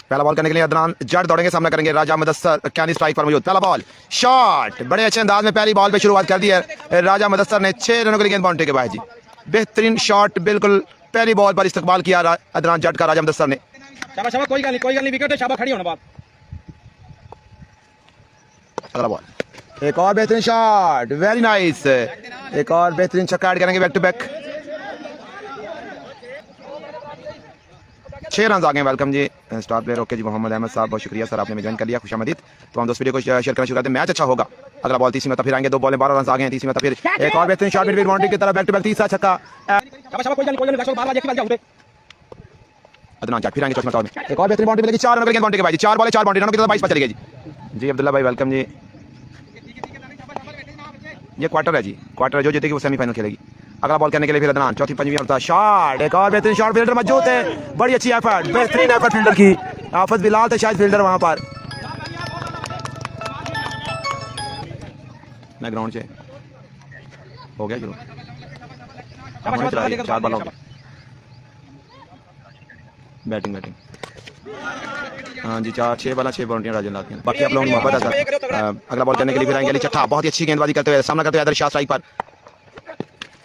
पहला बॉल करने के लिए अदनान जट दौड़ेंगे, सामना करेंगे राजा मुदस्सर, कैनी स्ट्राइक पर मौजूद। पहला बॉल शॉट बड़े अच्छे अंदाज में पहली बॉल पे शुरुआत कर दी है राजा मुदस्सर ने। 6 रनों के लिए गेंद बाउंड्री के बाद जी, बेहतरीन शॉट बिल्कुल पहली बॉल पर इस्तेमाल किया अदनान जट का राजा मुदस्सर ने। कोई गल नहीं, विकेट है, शाबाश, खड़ी होना बात। अगला बॉल, एक और बेहतरीन शॉट, वेरी नाइस, एक और बेहतरीन छक्का ऐड करेंगे बैक टू बैक। 6 रन आ गए। वेलकम जी स्टार प्लेयर। ओके जी, मोहम्मद अहमद साहब बहुत शुक्रिया सर, आपने भी ज्वाइन कर लिया, खुशामदीद। तो हम दोस्त वीडियो को शेयर करना शुरू करते हैं। मैच अच्छा होगा। अगला बॉल तीसरी मतलब फिर आएंगे, 2 बॉलें 12 रन आ गए। तीसरी मतलब फिर एक और बेहतरीन शॉट मिड बाउंड्री की तरफ, बैक टू बैक तीसरा छक्का। अदनान जट फिर आएंगे चौथे में, एक और बेहतरीन बाउंड्री मिलेगी। 4 रनों के लिए बाउंड्री के भाई, 4 बॉलें 4 बाउंड्री, रनों की तरफ 22 पर चलेगी जी। अब्दुल्ला भाई वेलकम जी। ये क्वार्टर है जी, क्वार्टर जो जीतेगी वो सेमीफाइनल खेलेगी। अगला बॉल करने के लिए फिर अदनान, चौथी पंजवीं होता शॉट, एक और बेहतरीन शॉट, फील्डर मौजूद है, बड़ी अच्छी एफर्ट, बेहतरीन एफर्ट फील्डर की। आफत बिलाल थे शायद फील्डर वहां पर। मैं ग्राउंड से हो गया शुरू, 4 बॉल बैटिंग हाँ जी, 6 बॉल 6 बाउंड्रियां राजन लाती हैं। बाकी आप लोगों की मोहब्बत है सर। अगला बॉल करने के लिए फिर आएंगे अली चट्ठा, बहुत ही अच्छी गेंदबाजी करते हुए सामना करते हुए आदर्श शाह स्ट्राइक पर।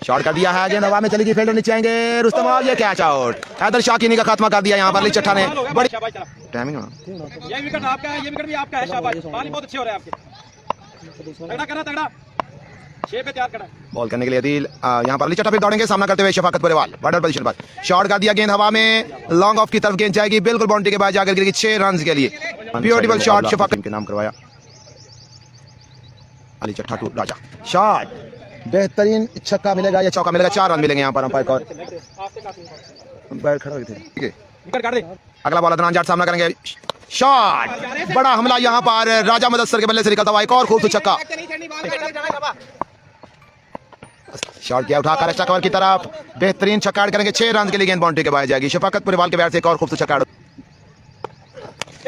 शॉट कर दिया है, गेंद हवा में चलेगी, फील्डर नीचे आएंगे, रुस्तम और ये कैच आउट। हैदर शाकिनी का खात्मा कर दिया यहाँ पर अली चट्ठा ने। बड़ी टाइमिंग है, ये विकेट आपका है, ये विकेट भी आपका है, शाबाश, पानी बहुत अच्छे हो रहे हैं आपके। तगड़ा करना, तगड़ा 6 पे तैयार करा। बॉल करने के लिए अदील यहाँ पर अली चट्ठा फिर दौड़ेंगे, सामना करते हुए शफाकत पुरेवाल बॉर्डर पोजीशन पर। शॉट कर दिया, गेंद हवा में लॉन्ग ऑफ की तरफ गेंद जाएगी, बिल्कुल बाउंड्री के बाद जाकर गिरेगी 6 रन के लिए। ब्यूटीफुल शॉट शफाकत के नाम करवाया। अली चट्ठा टू राजा, शॉट बेहतरीन छक्का मिलेगा या चौका मिलेगा, 4 रन मिलेंगे यहाँ पर अंपायर को। खड़ा हुए थे, ठीक है। अगला बॉल अदनान जट सामना करेंगे, शॉट बड़ा हमला यहाँ पर राजा मुदस्सर के बल्ले से निकलता हुआ, एक और खूबसूरत छक्का। शॉट किया उठाकर एक्स्ट्रा कवर की तरफ, बेहतरीन छक्का करेंगे, 6 रन के लिए गेंद बाउंड्री के बाद जाएगी। शफाकत पुरेवाल के बैट से एक और खूबसूरत छक्का,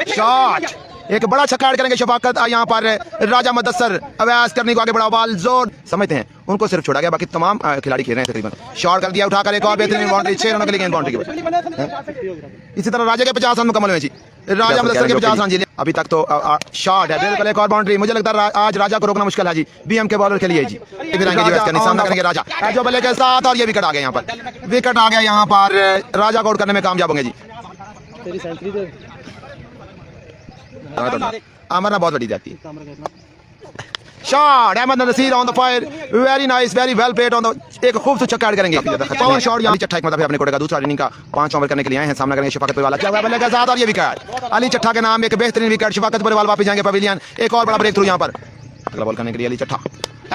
शॉट एक बड़ा छक्का करेंगे शफाकत। यहाँ पर राजा मुदस्सर अवैस करने को आगे बढ़ा, बॉल जोर समझते हैं उनको सिर्फ छोड़ा गया, बाकी तमाम खिलाड़ी खेल रहे हैं तकरीबन। शॉट कर दिया उठाकर, एक और बेहतरीन बाउंड्री, 6 रनों के लिए गेंद बाउंड्री के बाद। इसी तरह राजा के 50 रन मुकम्मल हुए जी, राजा मुदस्सर के 50 रन जीते अभी तक। तो शॉट है बिल्कुल, एक और बाउंड्री। मुझे लगता है आज राजा को रोकना मुश्किल है जी, बीएम के बॉलर के लिए जी। सामना करेंगे राजा जो बल्ले के साथ, और ये विकेट आ गया यहाँ पर, विकेट आ गया यहाँ पर, राजा को आउट करने में कामयाब होंगे जी। अमरना बहुत बड़ी जाती है। Shot Ahmad Naseer on the fire, very nice, very well played on the, एक खूबसूरत छक्का ऐड करेंगे। पावर शॉट यहाँ चट्ठा एक मतलब अपने कोटे का दूसरा इनिंग का 5 ओवर करने के लिए आए हैं, सामना करेंगे शफाकत पुरेवाल क्या हुआ बल्ले के साथ, और ये विकेट अली चट्ठा के नाम, एक बेहतरीन विकेट। शफाकत पुरेवाल वापस जाएंगे पवेलियन, एक और बड़ा ब्रेक थ्रू यहाँ पर। अगला बॉल करने के लिए अली चट्ठा,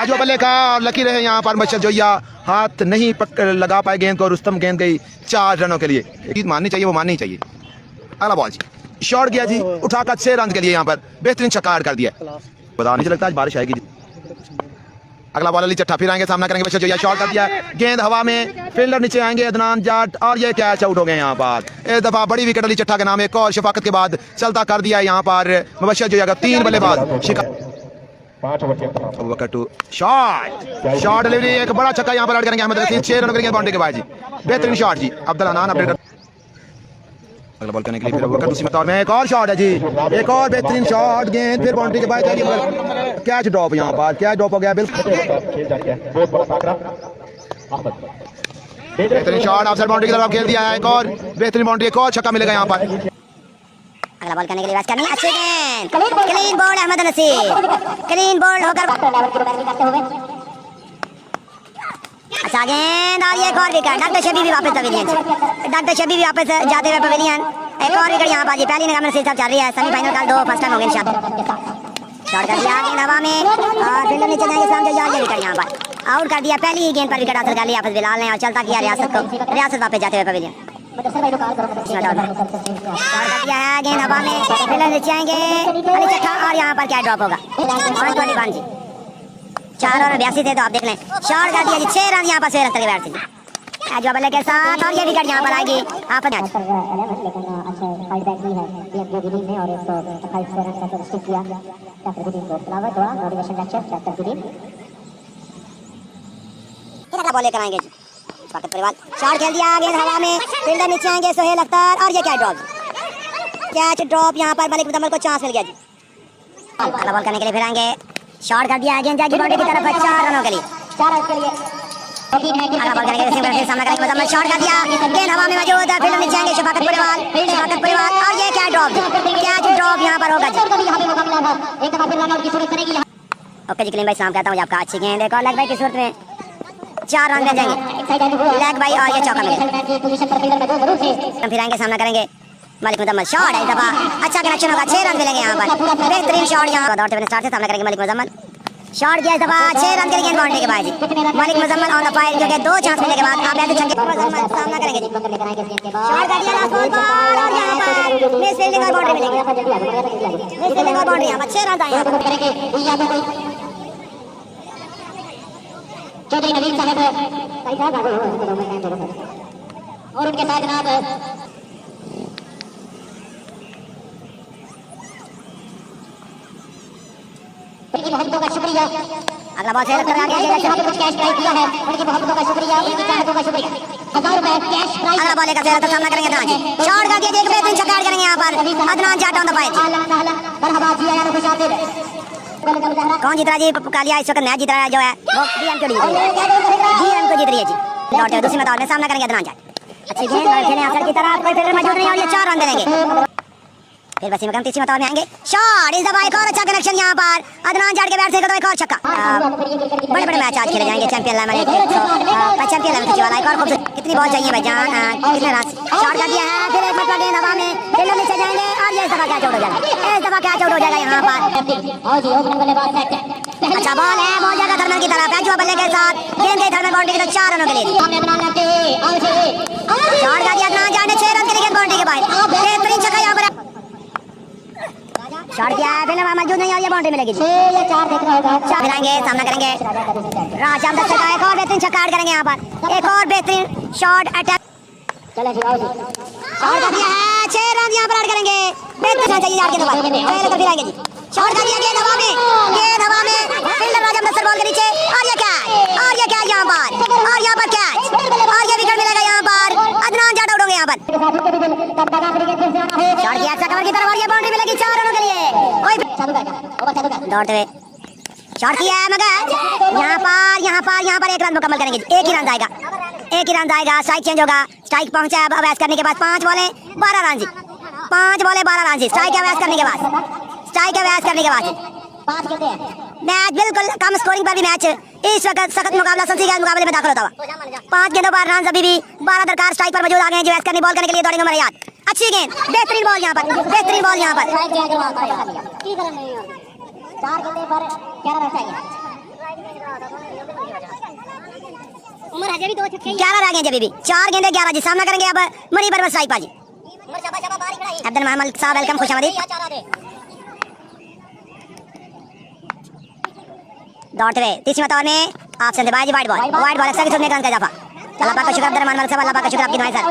जो बल्ले का लकी रहे यहाँ पर मशद जोया, हाथ नहीं लगा पाए गेंद को, रुस्तम गेंद गई 4 रनों के लिए। जीत माननी चाहिए, वो माननी चाहिए। अगला बॉल जी, शॉट किया जी उठाकर 6 रन के लिए यहाँ पर, बेहतरीन छक्का ऐड कर दिया। पता नहीं लगता आज बारिश आएगी। अगला बॉल अली चट्ठा फिर आएंगे, सामना करेंगे बशर जोया, शॉट कर दिया, गेंद हवा में, फील्डर नीचे आएंगे अदनान जट, और ये कैच आउट हो गए यहाँ पर। इस दफा बड़ी विकेट अली चट्ठा के नाम, एक और शफाकत के बाद चलता कर दिया यहाँ पर बशर जोया का 3 बल्लेबाज। शॉट डिलीवरी, एक बड़ा छक्का यहाँ पर ऐड करेंगे अहमद रशीद, 6 रनों के लिए बाउंड्री के बाद जी, बेहतरीन शॉट जी। अब्दुल अनान अपडेट। अगला बॉल करने के लिए फिर दूसरी मतौर में एक और शॉट है जी, एक और बेहतरीन शॉट, गेंद फिर बाउंड्री के बाद जाएगी, कैच ड्रॉप यहाँ पर, कैच ड्रॉप हो गया बिल्कुल। बेहतरीन शॉट ऑफसाइड बाउंड्री की तरफ खेल दिया है, एक और बेहतरीन बाउंड्री, एक और छक्का मिलेगा यहाँ पर। अगला बॉल करने के लिए बात करनी है, अच्छी गेंद, clean bowled Ahmad Naseer, clean bowled होकर अच्छा गेंद, और एक और विकेट। डॉक्टर शबी भी वापस पवेलियन, डॉक्टर शबी भी वापस जाते हुए पवेलियन, एक और विकेट यहाँ पर जी। पहली निगाह में नसीर साहब चल रही है, सेमीफाइनल का 2 फर्स्ट टाइम हो गए इंशाल्लाह। शॉट कर दिया गेंद हवा में, और फील्डर नीचे जाएंगे, सामने ये विकेट यहाँ पर आउट कर दिया। पहली ही गेंद पर विकेट हासिल कर लिया आफत बिलाल ने, और चलता किया रियासत को, रियासत वापस जाते हुए पवेलियन। शॉट कर दिया है, गेंद हवा में, फील्डर नीचे आएंगे अली चट्ठा, और यहाँ पर क्या ड्रॉप होगा 121 जी, 4 और 82 थे तो आप देख लें। शॉट कर दिया जी, 6 रन यहाँ पर शेर अख्तर के बैट से, जो बल्ले के साथ, और ये विकेट यहाँ पर आएगी आप बॉले कराएंगे जी। शफाकत परिवाल शॉट खेल दिया, गेंद हवा में, फील्डर नीचे आएंगे सोहेल अख्तर और ये क्या ड्रॉप, कैच ड्रॉप यहाँ पर मलिक मुजम्मल को चांस मिल गया जी। अगला बॉल करने के लिए फिर आएंगे, शॉट कर दिया, गेंद जाएगी बाउंड्री की तरफ 4 रनों के लिए। अगला बॉल करने के लिए फिर सामना करेंगे मुजम्मल, शॉट कर दिया, गेंद हवा में मौजूद है, फील्डर नीचे आएंगे शफाकत परिवाल और ये क्या ड्रॉप, कैच ड्रॉप यहाँ पर होगा जी। ओके जी, कलीम भाई सलाम कहता हूँ आपका, अच्छी गेंद एक और लेग बाई की सूरत में 4 रन मिल जाएंगे, लेग बाई और ये चौका मिलेगा। फिर आएंगे, सामना करेंगे मलिक मुजम्मल, शॉट है इस दफा, अच्छा कनेक्शन होगा, 6 रन मिलेंगे यहाँ पर, बेहतरीन शॉट यहाँ दौड़ते हुए स्टार्ट से सामना करेंगे मलिक मुजम्मल, शॉट किया इस दफा, 6 रन के लिए गेंद बाउंड्री के बाद जी। Malik Muzammil on the fire, क्योंकि 2 चांस मिलने के बाद आप ऐसे छक्के मुजम्मल सामना करेंगे जी। शॉट कर दिया लास्ट बॉल पर और यहाँ पर मिस फील्डिंग और बाउंड्री मिलेगी, मिस फील्डिंग और बाउंड्री यहाँ पर 6 रन आए यहाँ पर। चौधरी नवीन साहब और उनके साथ जनाब उनकी मोहब्बतों का शुक्रिया। अगला बॉल से लग गया, कुछ कैश प्राइज दिया है, उनकी मोहब्बतों का शुक्रिया, उनकी चाहतों का शुक्रिया। 1000 रुपए कैश प्राइज। अगला बॉल का सामना करेंगे अदनान जी, शॉट कर दिया, एक बेहतरीन छक्का करेंगे यहाँ पर Adnan Jat on the fire. मरहबा जी, आया खुश आते कौन जीत रहा है जी? कालिया इस वक्त मैच जीत रहा है जो है वो डीएम को जीत रही है जी। लौटे हुए दूसरी मैदान में सामना करेंगे अदनान जाट, अच्छी गेंद खेलने असर की तरफ, कोई फील्डर मौजूद नहीं और ये 4 रन देंगे। फिर वसीम अकरम तीसरी मैदान में आएंगे, शॉट इस दफा एक और अच्छा कनेक्शन यहाँ पर अदनान जाट के बैट से एक और छक्का। बड़े बड़े मैच आज खेले जाएंगे, चैंपियन लेवल वाला एक और खूबसूरत। कितनी बॉल चाहिए भाईजान, कितने रन? शॉट कर दिया है, फिर एक मरतबा गेंद हवा में, फील्डर नीचे जाएंगे और ये इस दफा कैच आउट हो जाएगा, इस दफा कैच आउट हो जाएगा यहाँ पर। अच्छा बॉल है, बहुत ज्यादा थर्मल की तरफ है, जो बल्ले के साथ गेंद गई थर्मल बाउंड्री के तो 4 रनों के लिए। शॉट कर दिया अदनान जाट ने 6 रन के लिए गेंद बाउंड्री के बाहर, बेहतरीन छक्का यहाँ पर शॉट किया है, फिल्म मौजूद नहीं और ये बाउंड्री मिलेगी जी। 4 देख रहा होगा, फिराएंगे, सामना करेंगे राजा अहमद का एक और बेहतरीन छक्का ऐड करेंगे यहाँ पर, एक और बेहतरीन शॉट अटैक। चलो जी आओ जी, शॉट कर दिया है, 6 रन यहाँ पर ऐड करेंगे, बेहतरीन चाहिए यार के बाद पहले तो फिराएंगे जी। शॉट कर दिया, गेंद हवा में, फील्डर राजा अहमद बॉल के नीचे और ये क्या यहाँ पर और यहाँ पर कैच और ये विकेट मिलेगा यहाँ पर, अदनान जाट आउट होंगे यहाँ पर। शॉट किया अच्छा कवर की तरफ और ये बाउंड्री मिलेगी 4 रनों के लिए। दौड़ते हुए शॉट किया है मगर यहाँ पर 1 रन मुकम्मल करेंगे, एक ही रन आएगा, स्ट्राइक चेंज होगा, स्ट्राइक पहुंचा है अब अवैस करने के बाद 5 बॉलें 12 रन जी, 5 बॉलें 12 रन जी, स्ट्राइक अवैस करने के बाद मैच बिल्कुल कम स्कोरिंग पर भी मैच इस वक्त सख्त मुकाबला मुकाबले में दाखिल होता हुआ। 5 गेंदों पर रन अभी भी 12 दरकार, स्ट्राइक पर मौजूद आ गए जो वैस करने बॉल करने के लिए दौड़ेंगे मरियाद, अच्छी गेंद, बेहतरीन बॉल यहाँ पर 4 गेंदे पर 11 रन चाहिए। उमर हजे भी 2 छक्के 11 रह गए जब भी 4 गेंदे 11 जी। सामना करेंगे अब मरी बरबर स्ट्राइक पाजी, अब्दुल मोहम्मद साहब वेलकम, खुश आमदीद। दौड़ते हुए तीसरी मैदान में आपसे बाजी वाइड बॉल अक्सर की रन का इजाफा। अल्लाह पाक का शुक्र, अब्दुल रहमान साहब, अल्लाह पाक का शुक्र आपकी दुआएं सर।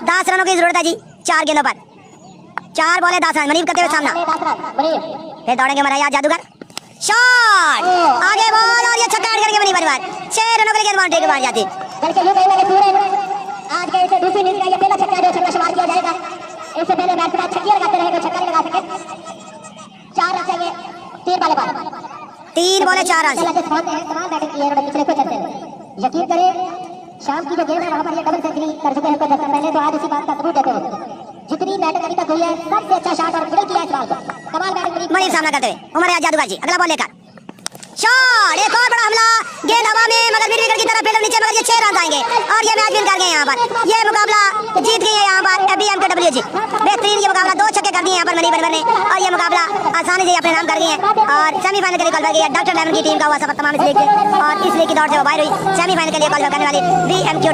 10 रनों की जरूरत है जी, 4 गेंदों पर 4 बॉलें 10 रन, मनीब करते हुए सामना, फिर दौड़ेंगे मरियाद जादूगर, शॉट आगे बॉल और ये छक्का ऐड करके मनीब परिवार 6 रनों के लिए गेंद बाउंड्री के बाहर जाती। आज के इसे दूसरी इनिंग्स का ये पहला छक्का जो छक्का शुमार किया जाएगा, इससे पहले मैच में छक्के लगाते रहे तो छक्का नहीं लगा सके। 4 रन चाहिए, 3 बॉलें पर 3 बॉलें 4 रन। कमाल बैटिंग की है उन्होंने पिछले कुछ अर्से में। यकीन करें शाम की जो गेम है वहां पर ये डबल सेंचुरी कर चुके हैं कुछ अर्से पहले, तो आज इसी बात का सबूत देते हैं। जितनी बैटिंग अभी तक हुई है सबसे अच्छा शॉट और मिडल किया इस बार को, कमाल बैटिंग मनीब सामना करते हुए उमर जादूगर जी, अगला बॉल लेकर शॉट, एक और बड़ा हमला, गेंद हवा में मगर मिड विकेट की तरफ, फील्डर नीचे, मगर ये 6 रन आएंगे और ये मैच विन कर गए यहाँ पर, ये मुकाबला जीत गई है यहाँ पर BMKW जी। बेहतरीन ये मुकाबला, 2 छक्के कर दिए यहाँ पर मनी बरबर ने और ये मुकाबला आसानी से अपने नाम कर गए हैं और सेमीफाइनल के लिए क्वालिफाई गई है। डॉक्टर लेमन की टीम का हुआ सफर तमाम इस लीग और इस लीग की दौड़ से वो बाहर हुई, सेमीफाइनल के लिए क्वालिफाई करने वाली BMK